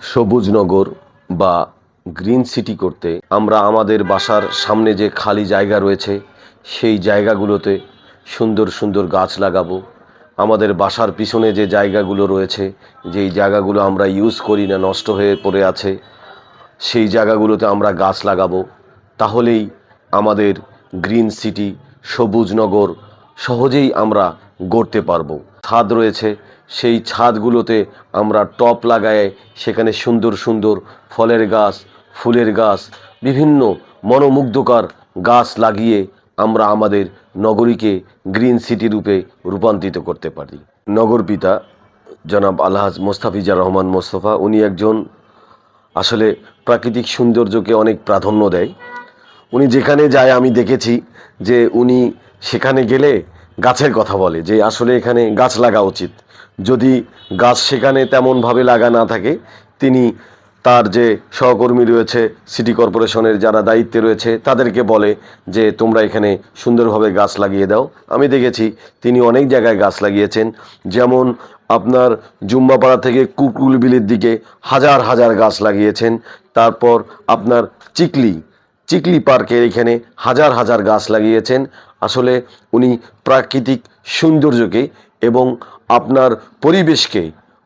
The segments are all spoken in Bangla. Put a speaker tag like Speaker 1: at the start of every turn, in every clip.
Speaker 1: সবুজ নগর বা গ্রিন সিটি করতে আমরা আমাদের বাসার সামনে যে খালি জায়গা রয়েছে সেই জায়গাগুলোতে সুন্দর সুন্দর গাছ লাগাবো। আমাদের বাসার পিছনে যে জায়গাগুলো রয়েছে, যেই জায়গাগুলো আমরা ইউজ করি না, নষ্ট হয়ে পড়ে আছে, সেই জায়গাগুলোতে আমরা গাছ লাগাবো। তাহলেই আমাদের গ্রিন সিটি, সবুজ নগর সহজেই আমরা গড়তে পারবো। ছাদ রয়েছে, সেই ছাদগুলোতে আমরা টব লাগায় সেখানে সুন্দর সুন্দর ফলের গাছ, ফুলের গাছ, বিভিন্ন মনোমুগ্ধকর গাছ লাগিয়ে আমরা আমাদের নগরীকে গ্রিন সিটি রূপে রূপান্তরিত করতে পারি। নগর পিতা জনাব আলহাজ মোস্তাফিজার রহমান মোস্তফা, উনি একজন আসলে প্রাকৃতিক সৌন্দর্যকে অনেক প্রাধান্য দেয়। উনি যেখানে যায় আমি দেখেছি যে উনি সেখানে গেলে গাছের কথা বলে, যে আসলে এখানে গাছ লাগা উচিত। যদি গাছ সেখানে তেমনভাবে লাগা না থাকে, তিনি তার যে সহকর্মী রয়েছে, সিটি কর্পোরেশনের যারা দায়িত্বে রয়েছে, তাদেরকে বলে যে তোমরা এখানে সুন্দরভাবে গাছ লাগিয়ে দাও। আমি দেখেছি তিনি অনেক জায়গায় গাছ লাগিয়েছেন, যেমন আপনার জুম্বাপাড়া থেকে কুকুলবিলির দিকে হাজার হাজার গাছ লাগিয়েছেন। তারপর আপনার চিকলি পার্কের এখানে হাজার হাজার গাছ লাগিয়েছেন। আসলে উনি প্রাকৃতিক সৌন্দর্যকে এবং আপনার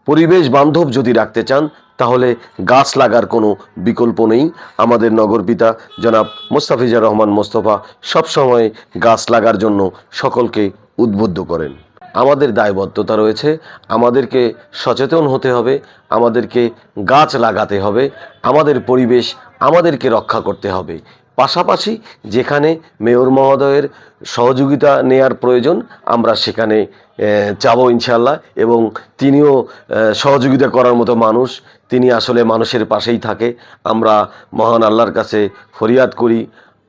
Speaker 1: পরিবেশ বান্ধব যদি রাখতে চান, তাহলে গাছ লাগার কোনো বিকল্প নেই। আমাদের নগরপিতা জনাব মোস্তাফিজার রহমান মোস্তফা সবসময় গাছ লাগার জন্য সকলকে উদ্বুদ্ধ করেন। আমাদের দায়বদ্ধতা রয়েছে, আমাদেরকে সচেতন হতে হবে, আমাদেরকে গাছ লাগাতে হবে, আমাদের পরিবেশ আমাদেরকে রক্ষা করতে হবে। পাশাপাশি যেখানে মেয়র মহোদয়ের সহযোগিতা নেয়ার প্রয়োজন, আমরা সেখানে যাব ইনশাল্লাহ। এবং তিনিও সহযোগিতা করার মতো মানুষ, তিনি আসলে মানুষের পাশেই থাকে। আমরা মহান আল্লাহর কাছে ফরিয়াদ করি,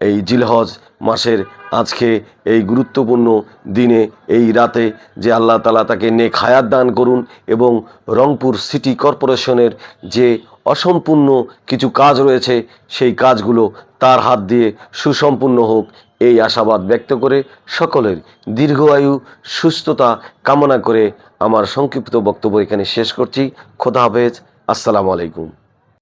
Speaker 1: এই জিলহজ মাসের আজকে এই গুরুত্বপূর্ণ দিনে, এই রাতে, যে আল্লাহ তাআলা তাকে নেক হায়াত দান করুন এবং রংপুর সিটি কর্পোরেশনের যে অসম্পূর্ণ কিছু কাজ রয়েছে সেই কাজগুলো তার হাত দিয়ে সুসম্পূর্ণ হোক, এই আশাবাদ ব্যক্ত করে সকলের দীর্ঘ আয়ু সুস্থতা কামনা করে আমার সংক্ষিপ্ত বক্তব্য এখানে শেষ করছি। খোদা হাফেজ। আসসালামু আলাইকুম।